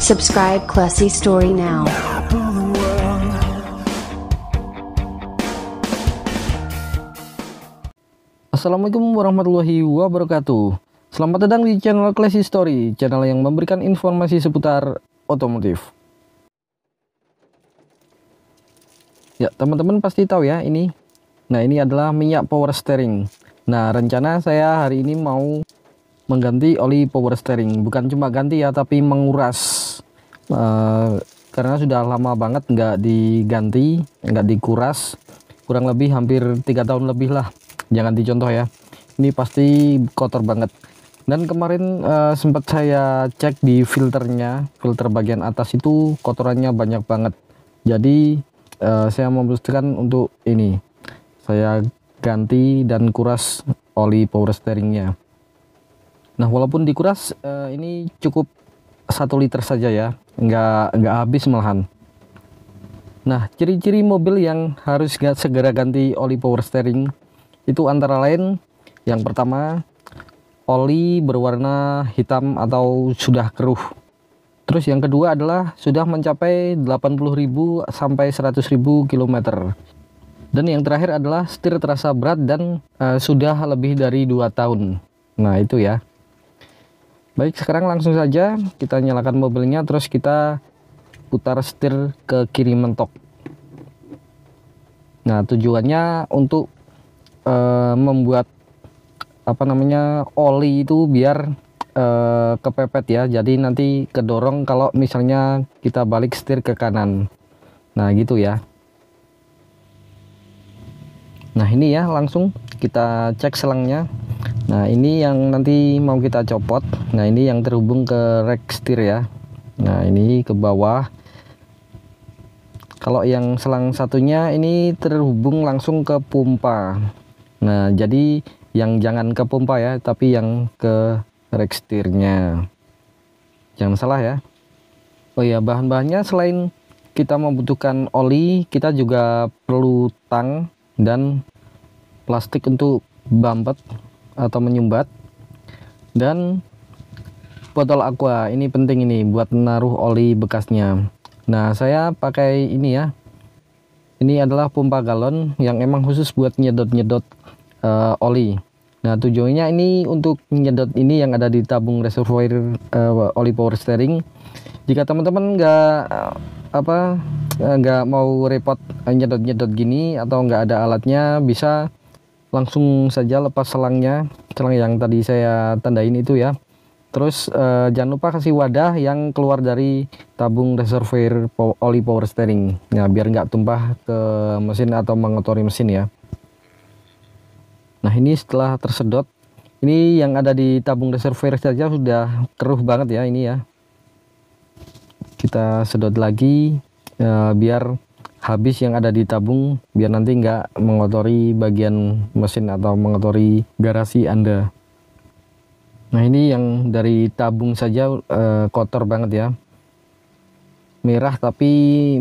Subscribe Classy Story now. Assalamualaikum warahmatullahi wabarakatuh. Selamat datang di channel Classy Story, channel yang memberikan informasi seputar otomotif. Ya, teman-teman pasti tahu ya ini. Nah, ini adalah minyak power steering. Nah, rencana saya hari ini mau mengganti oli power steering. Bukan cuma ganti ya, tapi menguras. Karena sudah lama banget nggak diganti, nggak dikuras. Kurang lebih hampir 3 tahun lebih lah. Jangan dicontoh ya. Ini pasti kotor banget. Dan kemarin sempat saya cek di filternya, filter bagian atas itu kotorannya banyak banget. Jadi saya memutuskan untuk ini, saya ganti dan kuras oli power steeringnya. Nah, walaupun dikuras ini cukup 1 liter saja ya, nggak habis malahan. Nah, ciri-ciri mobil yang harus segera ganti oli power steering itu antara lain, yang pertama, oli berwarna hitam atau sudah keruh. Terus yang kedua adalah sudah mencapai 80.000 sampai 100.000 km. Dan yang terakhir adalah setir terasa berat dan sudah lebih dari 2 tahun. Nah, itu ya. Baik, sekarang langsung saja kita nyalakan mobilnya, terus kita putar setir ke kiri mentok. Nah, tujuannya untuk membuat oli itu biar kepepet ya, jadi nanti kedorong kalau misalnya kita balik setir ke kanan. Nah, gitu ya. Nah, ini ya, langsung kita cek selangnya. Nah, ini yang nanti mau kita copot. Nah, ini yang terhubung ke rek setir ya. Nah, ini ke bawah. Kalau yang selang satunya ini terhubung langsung ke pompa. Nah, jadi yang jangan ke pompa ya, tapi yang ke rek setirnya. Jangan salah ya. Oh ya, bahan-bahannya selain kita membutuhkan oli, kita juga perlu tang dan plastik untuk bumpet atau menyumbat, dan botol aqua. Ini penting ini buat menaruh oli bekasnya. Nah, saya pakai ini ya. Ini adalah pompa galon yang emang khusus buat nyedot-nyedot oli. Nah, tujuannya ini untuk nyedot ini yang ada di tabung reservoir oli power steering. Jika teman-teman nggak mau repot nyedot-nyedot gini atau nggak ada alatnya, bisa langsung saja lepas selangnya, selang yang tadi saya tandain itu ya. Terus jangan lupa kasih wadah yang keluar dari tabung reservoir oli power steering. Nah, biar nggak tumpah ke mesin atau mengotori mesin ya. Nah, ini setelah tersedot, ini yang ada di tabung reservoir saja sudah keruh banget ya ini ya. Kita sedot lagi biar habis yang ada di tabung, biar nanti nggak mengotori bagian mesin atau mengotori garasi Anda. Nah, ini yang dari tabung saja kotor banget ya, merah, tapi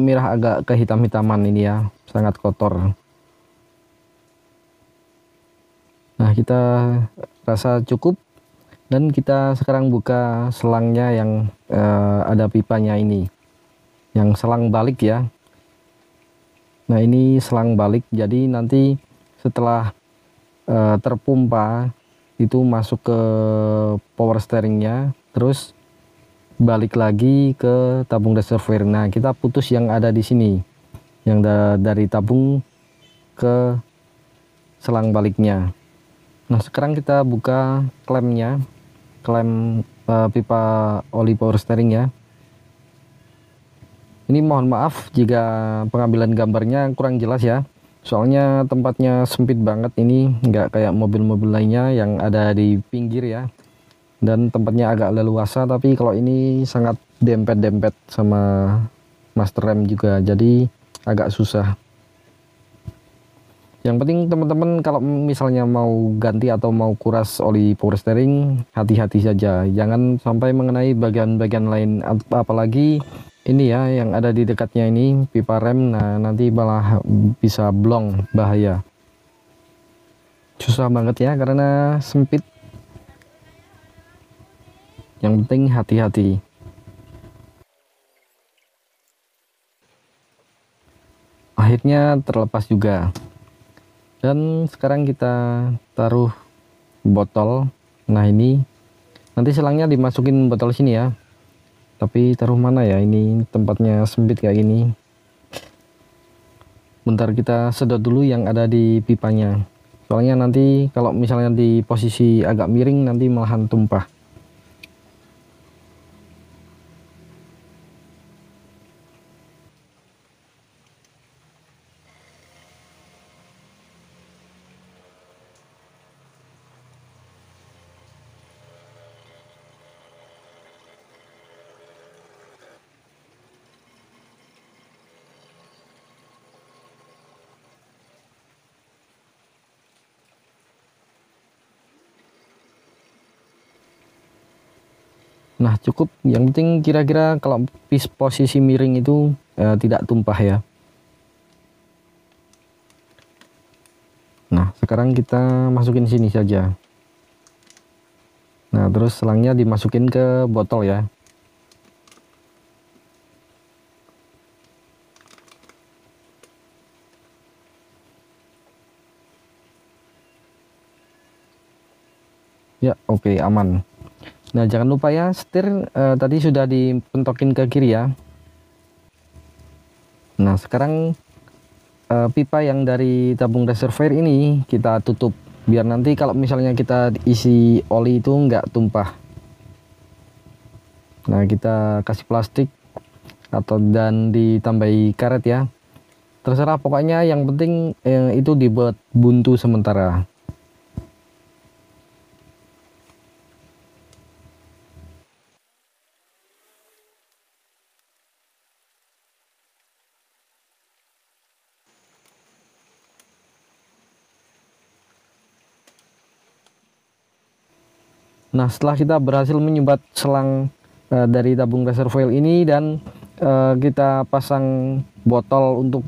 merah agak kehitam-hitaman ini ya, sangat kotor. Nah, kita rasa cukup, dan kita sekarang buka selangnya yang ada pipanya ini, yang selang balik ya. Nah, ini selang balik, jadi nanti setelah terpompa itu masuk ke power steeringnya, terus balik lagi ke tabung reservoir. Nah, kita putus yang ada di sini, yang dari tabung ke selang baliknya. Nah, sekarang kita buka klemnya, klem pipa oli power steering ya. Ini mohon maaf jika pengambilan gambarnya kurang jelas ya, soalnya tempatnya sempit banget, ini nggak kayak mobil-mobil lainnya yang ada di pinggir ya, dan tempatnya agak leluasa. Tapi kalau ini sangat dempet-dempet sama master rem juga, jadi agak susah. Yang penting teman-teman kalau misalnya mau ganti atau mau kuras oli power steering, hati-hati saja, jangan sampai mengenai bagian-bagian lain, apalagi ini ya yang ada di dekatnya ini pipa rem. Nah, nanti malah bisa blong, bahaya. Susah banget ya karena sempit. Yang penting hati-hati. akhirnya terlepas juga. Dan sekarang kita taruh botol. Nah, ini nanti selangnya dimasukin botol sini ya, tapi taruh mana ya, ini tempatnya sempit kayak gini. Bentar, kita sedot dulu yang ada di pipanya, soalnya nanti kalau misalnya di posisi agak miring nanti malahan tumpah. Nah, cukup, yang penting kira-kira kalau posisi miring itu tidak tumpah ya. Nah, sekarang kita masukin sini saja. Nah, terus selangnya dimasukin ke botol ya. Ya, oke, aman. Nah, jangan lupa ya, setir tadi sudah dipentokin ke kiri ya. Nah, sekarang pipa yang dari tabung reservoir ini kita tutup, biar nanti kalau misalnya kita isi oli itu nggak tumpah. Nah, kita kasih plastik dan ditambahi karet ya. Terserah, pokoknya yang penting itu dibuat buntu sementara. Nah, setelah kita berhasil menyumbat selang dari tabung reservoir ini dan kita pasang botol untuk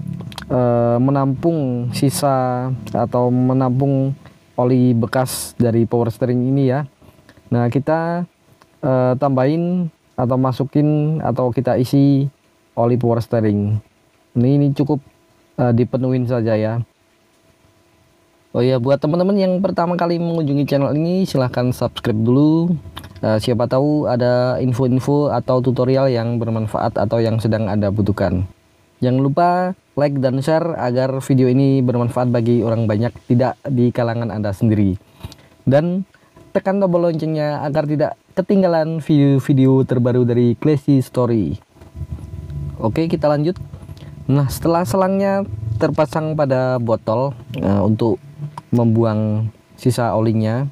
menampung sisa atau menampung oli bekas dari power steering ini ya. Nah, kita tambahin atau masukin atau kita isi oli power steering. Ini cukup dipenuhin saja ya. Oh ya, buat teman-teman yang pertama kali mengunjungi channel ini, silahkan subscribe dulu. Siapa tahu ada info-info atau tutorial yang bermanfaat atau yang sedang Anda butuhkan. Jangan lupa like dan share agar video ini bermanfaat bagi orang banyak, tidak di kalangan Anda sendiri. Dan tekan tombol loncengnya agar tidak ketinggalan video-video terbaru dari Classy Story. Oke, kita lanjut. Nah, setelah selangnya terpasang pada botol untuk membuang sisa olinya,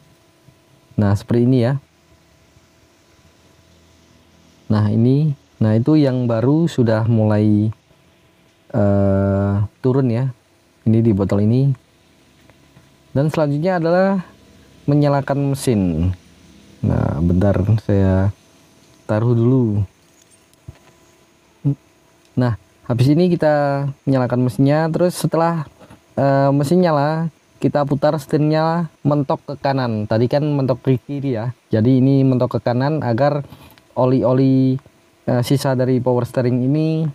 nah seperti ini ya. Nah, itu yang baru sudah mulai turun ya, ini di botol ini. Dan selanjutnya adalah menyalakan mesin. Nah, bentar, saya taruh dulu. Nah, habis ini kita nyalakan mesinnya. Terus setelah mesin nyala, kita putar setirnya mentok ke kanan. Tadi kan mentok ke kiri ya, jadi ini mentok ke kanan agar oli-oli sisa dari power steering ini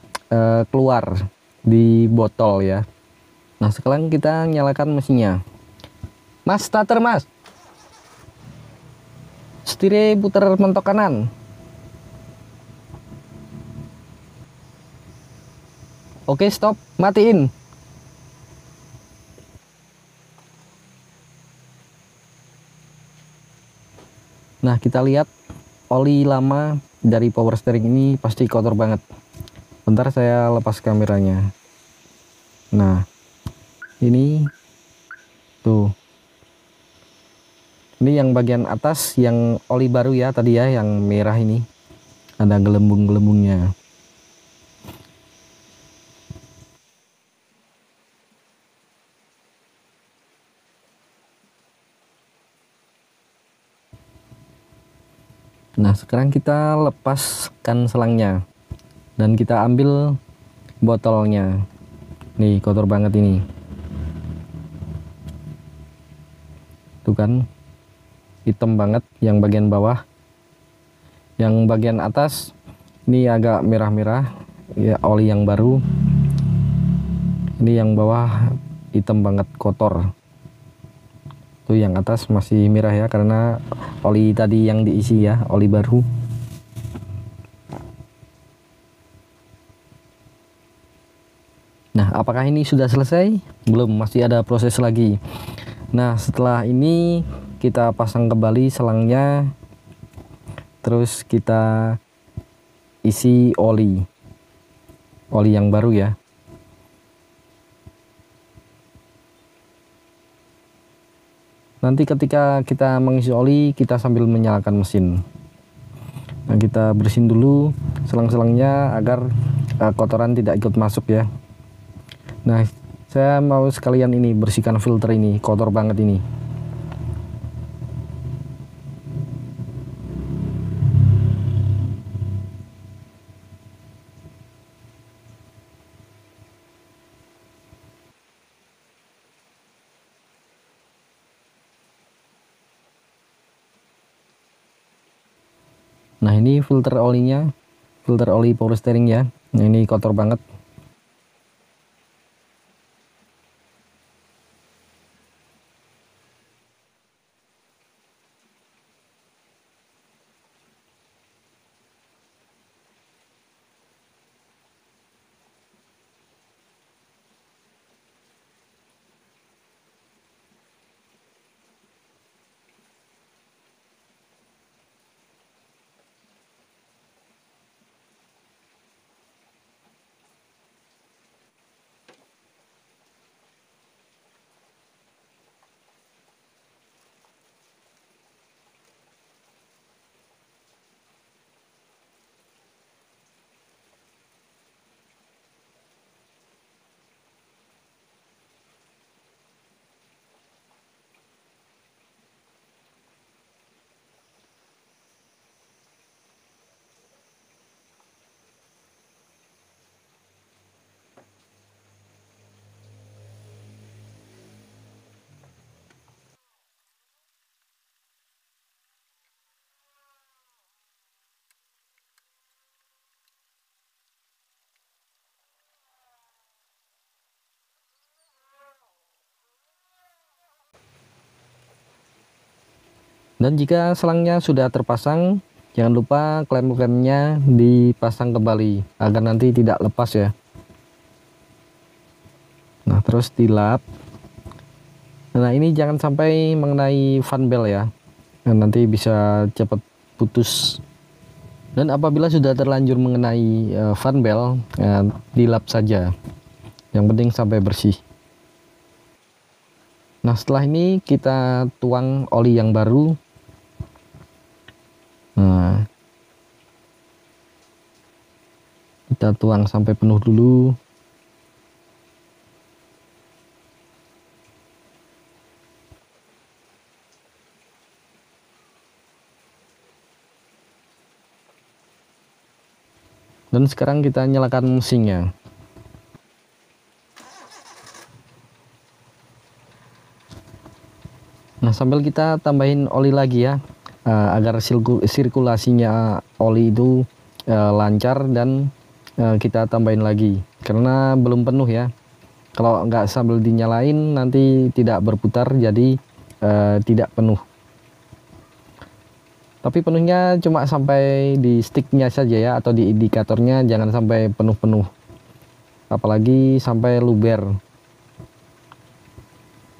keluar di botol ya. Nah, sekarang kita nyalakan mesinnya. Mas, starter mas, setirnya putar mentok kanan. Oke, stop, matiin. Nah, kita lihat oli lama dari power steering ini pasti kotor banget. Bentar, saya lepas kameranya. Nah, ini tuh. Ini yang bagian atas yang oli baru ya tadi ya, yang merah ini. Ada gelembung-gelembungnya. Nah, sekarang kita lepaskan selangnya dan kita ambil botolnya. Nih, kotor banget ini. Tuh kan, hitam banget yang bagian bawah. Yang bagian atas ini agak merah-merah ya, oli yang baru. Ini yang bawah hitam banget, kotor. Tuh yang atas masih merah ya, karena oli tadi yang diisi ya, oli baru. Nah, apakah ini sudah selesai? Belum, masih ada proses lagi. Nah, setelah ini kita pasang kembali selangnya, terus kita isi oli yang baru ya. Nanti ketika kita mengisi oli, kita sambil menyalakan mesin. Nah, kita bersihin dulu selang-selangnya agar kotoran tidak ikut masuk ya. Nah, saya mau sekalian ini bersihkan filter ini, kotor banget ini. Nah, ini filter olinya, filter oli power steering ya. Nah, ini kotor banget. Dan jika selangnya sudah terpasang, jangan lupa klem-klemnya dipasang kembali agar nanti tidak lepas ya. Nah, terus dilap. Nah, ini jangan sampai mengenai fan belt ya. Nah, nanti bisa cepat putus. Dan apabila sudah terlanjur mengenai fan belt, dilap saja. Yang penting sampai bersih. Nah, setelah ini kita tuang oli yang baru. Nah, kita tuang sampai penuh dulu. Dan sekarang kita nyalakan mesinnya. Nah, sambil kita tambahin oli lagi ya, agar sirkulasinya oli itu lancar, dan kita tambahin lagi karena belum penuh ya. Kalau nggak sambil dinyalain nanti tidak berputar, jadi tidak penuh. Tapi penuhnya cuma sampai di sticknya saja ya, atau di indikatornya, jangan sampai penuh-penuh, apalagi sampai luber.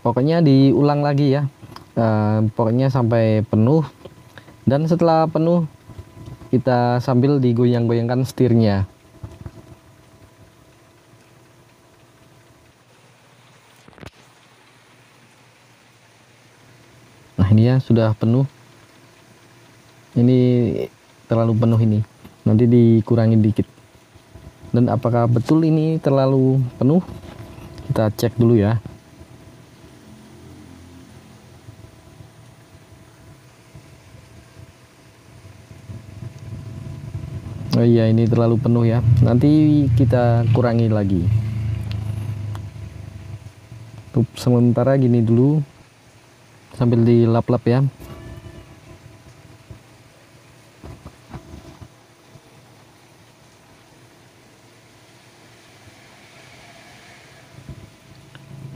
Pokoknya diulang lagi ya, pokoknya sampai penuh. Dan setelah penuh, kita sambil digoyang-goyangkan setirnya. Nah, ini ya sudah penuh. Ini terlalu penuh ini, nanti dikurangi dikit. Dan apakah betul ini terlalu penuh? Kita cek dulu ya. Oh iya, ini terlalu penuh ya, nanti kita kurangi lagi. Tuh, sementara gini dulu sambil dilap-lap ya.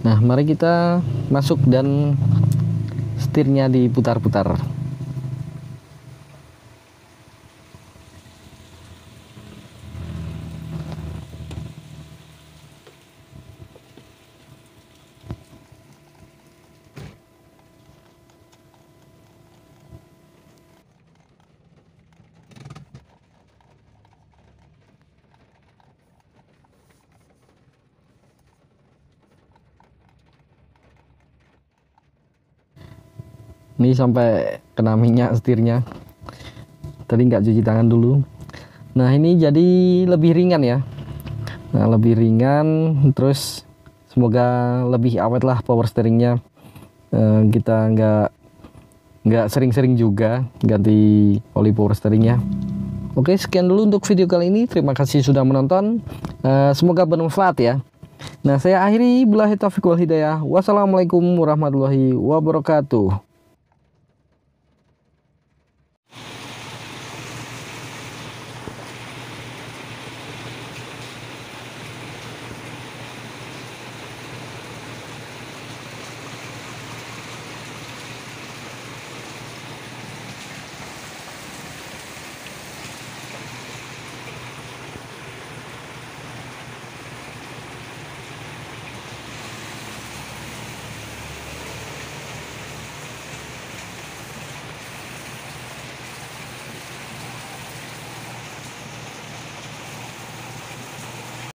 Nah, mari kita masuk dan setirnya diputar-putar. Ini sampai kena minyak setirnya. Tadi nggak cuci tangan dulu. Nah, ini jadi lebih ringan ya. Nah, lebih ringan, terus semoga lebih awet lah power steeringnya. Kita nggak sering-sering juga ganti oli power steeringnya. Oke, sekian dulu untuk video kali ini. Terima kasih sudah menonton. Semoga bermanfaat ya. Nah, saya akhiri billahi taufiq wal hidayah. Wassalamualaikum warahmatullahi wabarakatuh.